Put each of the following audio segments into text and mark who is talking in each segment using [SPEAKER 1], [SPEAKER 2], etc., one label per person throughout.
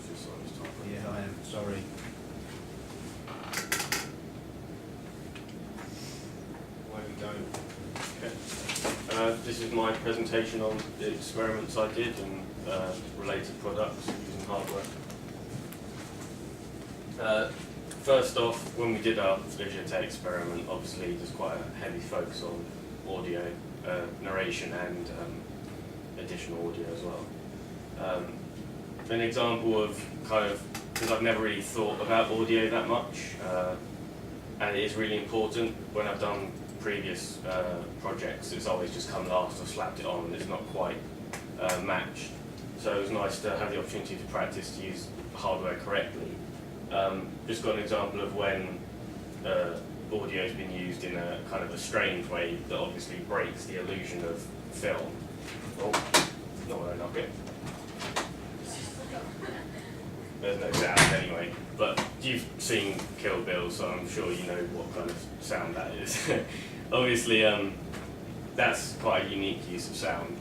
[SPEAKER 1] just on this top.
[SPEAKER 2] Yeah, I am, sorry.
[SPEAKER 1] Where we go. Okay. This is my presentation on the experiments I did and related products using hardware. First off, when we did our Legitech experiment, obviously there's quite a heavy focus on audio, narration and additional audio as well. An example of kind of, because I've never really thought about audio that much, and it is really important. When I've done previous projects, it's always just come last or slapped it on and it's not quite matched. So it was nice to have the opportunity to practice to use hardware correctly. Just got an example of when audio has been used in a kind of a strange way that obviously breaks the illusion of film. Oh, not when I knock it. There's no sound anyway, but you've seen Kill Bill, so I'm sure you know what kind of sound that is. Obviously, that's quite a unique use of sound.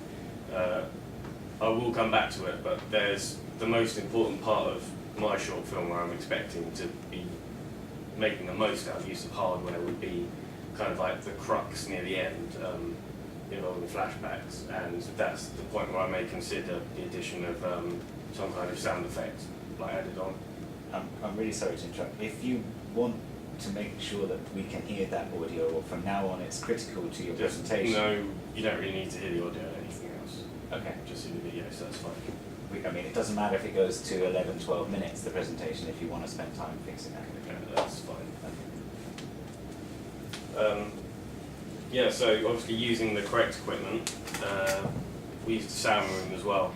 [SPEAKER 1] I will come back to it, but there's the most important part of my short film where I'm expecting to be making the most out of use of hardware would be kind of like the crux near the end, involving flashbacks, and that's the point where I may consider the addition of some kind of sound effect like added on.
[SPEAKER 3] I'm really sorry to interrupt. If you want to make sure that we can hear that audio, or from now on it's critical to your presentation.
[SPEAKER 1] No, you don't really need to hear the audio or anything else.
[SPEAKER 3] Okay.
[SPEAKER 1] Just see the video, so that's fine.
[SPEAKER 3] I mean, it doesn't matter if it goes to 11, 12 minutes, the presentation, if you want to spend time fixing that.
[SPEAKER 1] Okay, that's fine. Yeah, so obviously using the correct equipment, we used a sound room as well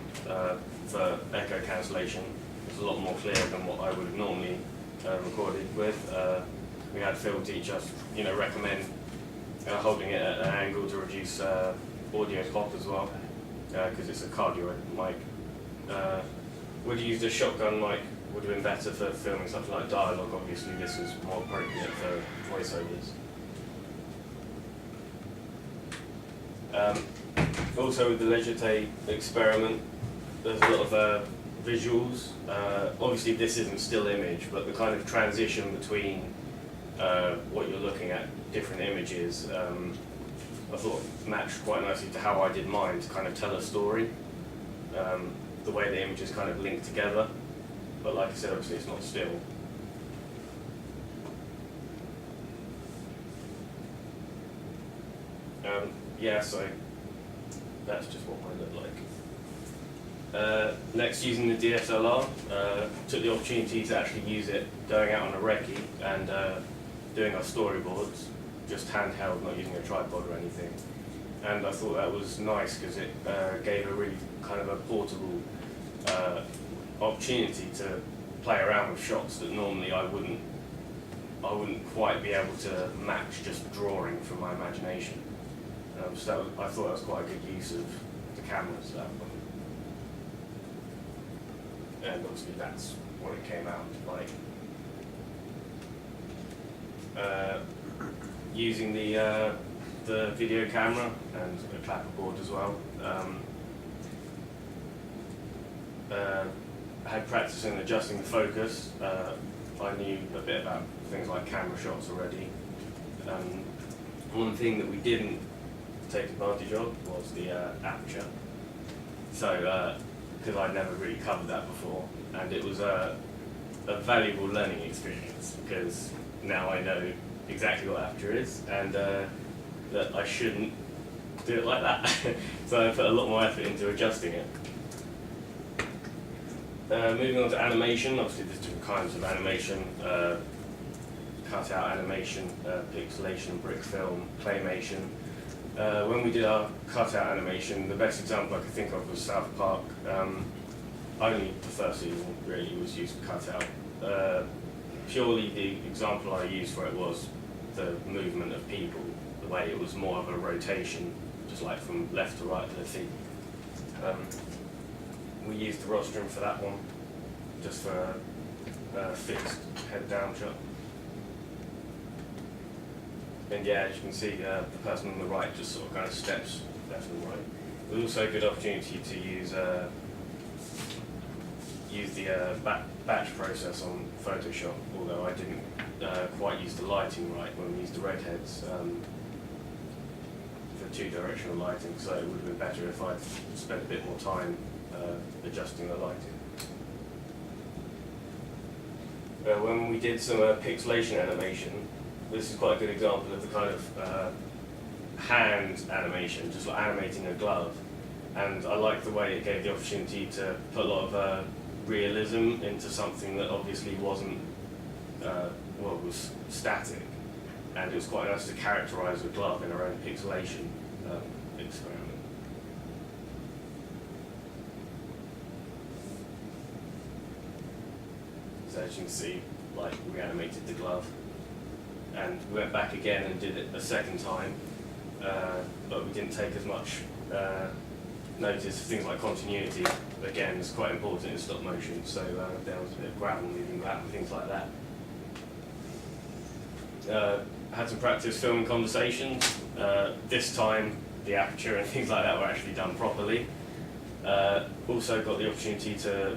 [SPEAKER 1] for echo cancellation. It's a lot more clear than what I would have normally recorded with. We had Phil teach us, recommend holding it at an angle to reduce audio pop as well, because it's a cardioid mic. Would have used a shotgun mic, would have been better for filming something like dialogue. Obviously this was more appropriate for voiceovers. Also with the Legitech experiment, there's a lot of visuals. Obviously this isn't still image, but the kind of transition between what you're looking at, different images, I thought matched quite nicely to how I did mine to kind of tell a story. The way the images kind of link together, but like I said, obviously it's not still. Yeah, so that's just what mine looked like. Next, using the DSLR, took the opportunity to actually use it going out on a recce and doing our storyboards, just handheld, not using a tripod or anything. And I thought that was nice because it gave a really kind of a portable opportunity to play around with shots that normally I wouldn't quite be able to match just drawing from my imagination. So I thought that was quite a good use of the cameras at that point. And obviously that's what it came out like. Using the video camera and a clapperboard as well. I had practice in adjusting the focus. I knew a bit about things like camera shots already. One thing that we didn't take advantage of was the aperture. So, because I'd never really covered that before, and it was a valuable learning experience because now I know exactly what aperture is and that I shouldn't do it like that. So I put a lot more effort into adjusting it. Moving on to animation, obviously there's different kinds of animation, cutout animation, pixelation, brick film, claymation. When we did our cutout animation, the best example I could think of was South Park. Only the first season really was used for cutout. Purely the example I used for it was the movement of people, the way it was more of a rotation, just like from left to right of the feet. We used the rostrum for that one, just for a fixed head down shot. And yeah, as you can see, the person on the right just sort of kind of steps left and right. It was also a good opportunity to use used the batch process on Photoshop, although I didn't quite use the lighting right when we used the redheads for two-directional lighting, so it would have been better if I'd spent a bit more time adjusting the lighting. When we did some pixelation animation, this is quite a good example of the kind of hand animation, just like animating a glove. And I liked the way it gave the opportunity to put a lot of realism into something that obviously wasn't, was static. And it was quite nice to characterise a glove in our own pixelation experiment. So as you can see, like, we animated the glove, and we went back again and did it a second time, but we didn't take as much notice of things like continuity. Again, it's quite important in stop motion, so there was a bit of gravel moving back and things like that. Had some practice filming conversations. This time, the aperture and things like that were actually done properly. Also got the opportunity to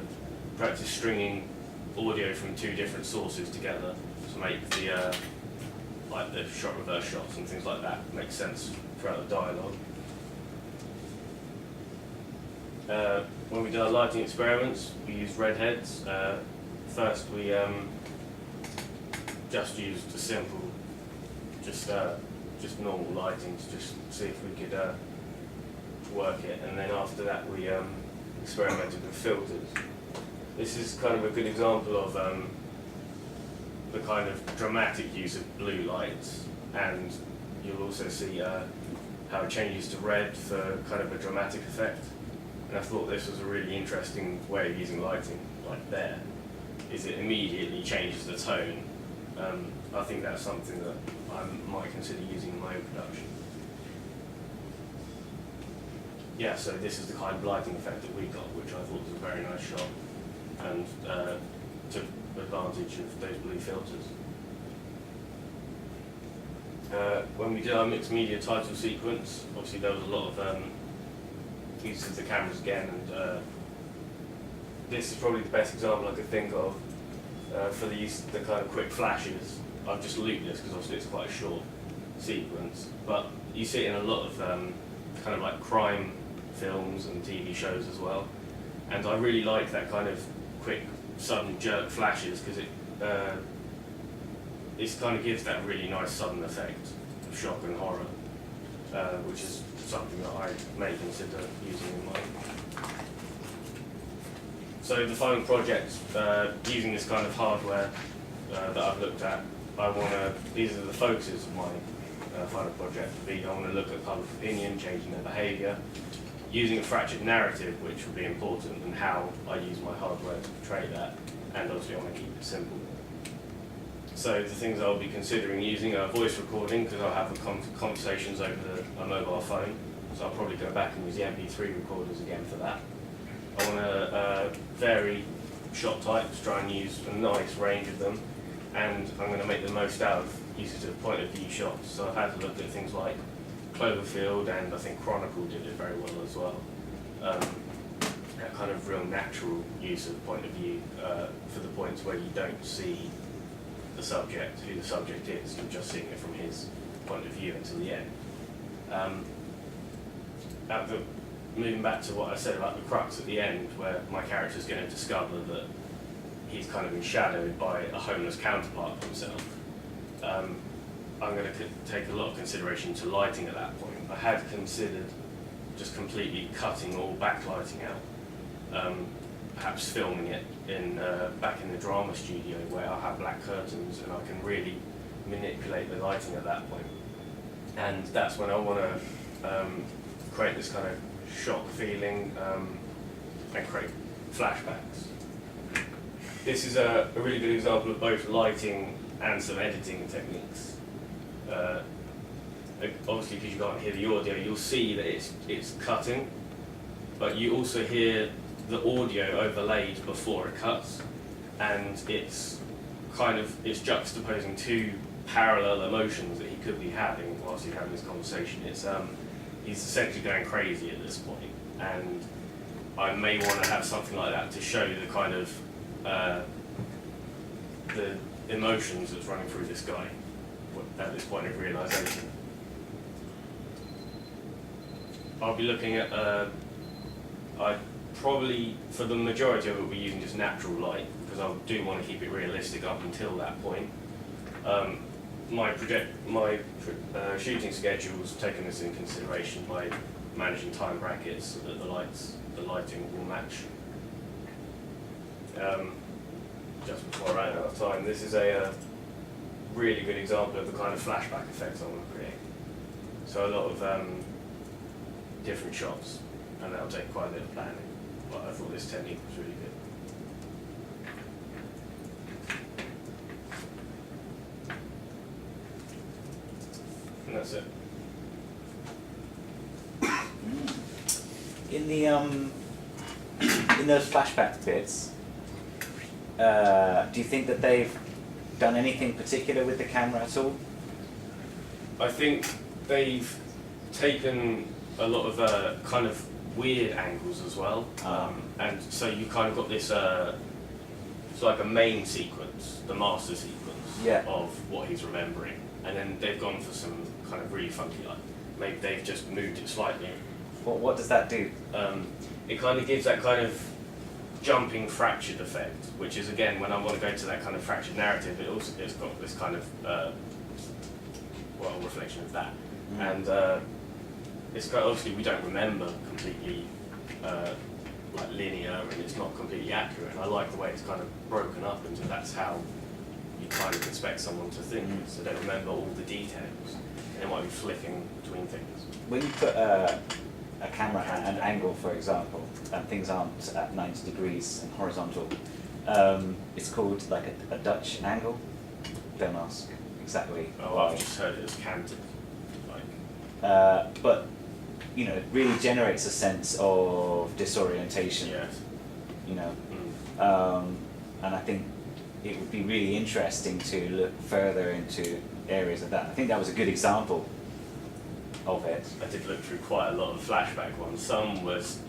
[SPEAKER 1] practice stringing audio from two different sources together to make the like the shot reverse shots and things like that make sense throughout the dialogue. When we did our lighting experiments, we used redheads. First we just used a simple, just normal lighting to just see if we could work it, and then after that we experimented with filters. This is kind of a good example of the kind of dramatic use of blue lights, and you'll also see how it changes to red for kind of a dramatic effect. And I thought this was a really interesting way of using lighting, like there, is it immediately changes the tone. I think that's something that I might consider using in my own production. Yeah, so this is the kind of lighting effect that we got, which I thought was a very nice shot, and took advantage of those blue filters. When we did our mixed media title sequence, obviously there was a lot of use of the cameras again, and this is probably the best example I could think of for the use of the kind of quick flashes. I've just looped this because obviously it's quite a short sequence, but you see it in a lot of kind of like crime films and TV shows as well, and I really like that kind of quick sudden jerk flashes because it kind of gives that really nice sudden effect of shock and horror, which is something that I may consider using in mine. So the final project, using this kind of hardware that I've looked at, these are the focuses of my final project. I want to look at public opinion, changing their behaviour, using a fractured narrative, which will be important, and how I use my hardware to portray that, and obviously I want to keep it simple. So the things I'll be considering using are voice recording, because I'll have conversations over a mobile phone, so I'll probably go back and use the MP3 recorders again for that. I want to vary shot types, try and use a nice range of them, and I'm going to make the most out of uses of point of view shots. So I've had to look at things like Cloverfield, and I think Chronicle did it very well as well. That kind of real natural use of point of view for the points where you don't see the subject, who the subject is, you're just seeing it from his point of view until the end. Moving back to what I said about the crux at the end, where my character's going to discover that he's kind of been shadowed by a homeless counterpart of himself. I'm going to take a lot of consideration to lighting at that point. I had considered just completely cutting all backlighting out, perhaps filming it back in the drama studio where I have black curtains and I can really manipulate the lighting at that point. And that's when I want to create this kind of shock feeling and create flashbacks. This is a really good example of both lighting and some editing techniques. Obviously, because you can't hear the audio, you'll see that it's cutting, but you also hear the audio overlaid before it cuts, and it's juxtaposing two parallel emotions that he could be having whilst he's having this conversation. He's essentially going crazy at this point, and I may want to have something like that to show the kind of the emotions that's running through this guy at this point of realization. I'll be looking at, I probably, for the majority of it, we'll be using just natural light, because I do want to keep it realistic up until that point. My shooting schedule's taken this into consideration by managing time brackets so that the lighting will match. Just before I ran out of time, this is a really good example of the kind of flashback effects I want to create. So a lot of different shots, and that'll take quite a bit of planning, but I thought this technique was really good. And that's it.
[SPEAKER 3] In the in those flashback bits, do you think that they've done anything particular with the camera at all?
[SPEAKER 1] I think they've taken a lot of kind of weird angles as well, and so you kind of got this, it's like a main sequence, the master sequence of what he's remembering, and then they've gone for some kind of really funky, like maybe they've just moved it slightly.
[SPEAKER 3] What does that do?
[SPEAKER 1] It kind of gives that kind of jumping fractured effect, which is again when I want to go to that kind of fractured narrative, it's got this kind of reflection of that, and it's got, obviously we don't remember completely like linear, and it's not completely accurate, and I like the way it's kind of broken up into that's how you kind of expect someone to think, so they don't remember all the details, and they might be flicking between things.
[SPEAKER 3] When you put a camera at an angle, for example, and things aren't at 90 degrees and horizontal, it's called like a Dutch angle. Don't ask exactly why.
[SPEAKER 1] I've just heard it as canted.
[SPEAKER 3] But you know, it really generates a sense of disorientation.
[SPEAKER 1] Yes.
[SPEAKER 3] You know, and I think it would be really interesting to look further into areas of that. I think that was a good example of it.
[SPEAKER 1] I did look through quite a lot of flashback ones. Some was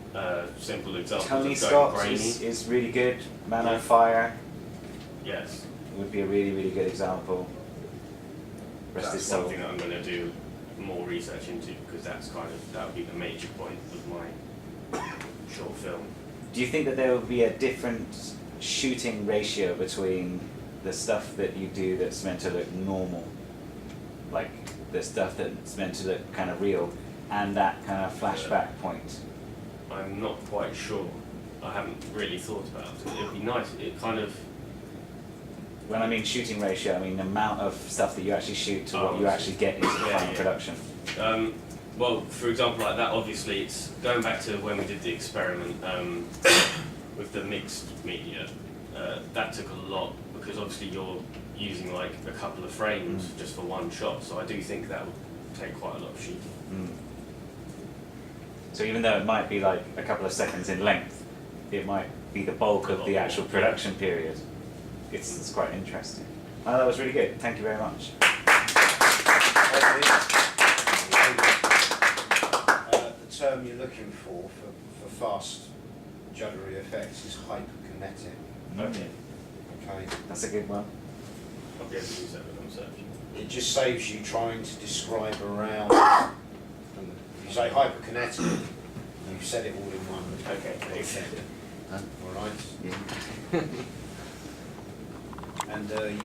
[SPEAKER 1] simple examples
[SPEAKER 3] Tony
[SPEAKER 1] of going
[SPEAKER 3] Scott
[SPEAKER 1] grainy.
[SPEAKER 3] is really good. Man on Fire
[SPEAKER 1] Yes.
[SPEAKER 3] would be a really, really good example. Rest his
[SPEAKER 1] That's
[SPEAKER 3] soul.
[SPEAKER 1] one thing that I'm going to do more research into, because that would be the major point of my short film.
[SPEAKER 3] Do you think that there will be a different shooting ratio between the stuff that you do that's meant to look normal, like the stuff that's meant to look kind of real, and that kind of flashback point?
[SPEAKER 1] I'm not quite sure. I haven't really thought about it. It would be nice. It kind of.
[SPEAKER 3] When I mean shooting ratio, I mean the amount of stuff that you actually shoot to what you actually get into the final production.
[SPEAKER 1] Well, for example, like that, obviously, it's going back to when we did the experiment with the mixed media. That took a lot, because obviously you're using like a couple of frames just for one shot. So I do think that would take quite a lot of shooting.
[SPEAKER 3] So even though it might be like a couple of seconds in length, it might be the bulk of the actual production period. It's quite interesting. Oh, that was really good. Thank you very much.
[SPEAKER 2] The term you're looking for fast juddery effects is hyperkinetic.
[SPEAKER 1] Okay.
[SPEAKER 2] Okay.
[SPEAKER 3] That's a good one.
[SPEAKER 1] I'll be able to use that when I'm searching.
[SPEAKER 2] It just saves you trying to describe around. And if you say hyperkinetic, you've said it all in one.
[SPEAKER 1] Okay, thanks.
[SPEAKER 2] All right.
[SPEAKER 3] Yeah.
[SPEAKER 2] And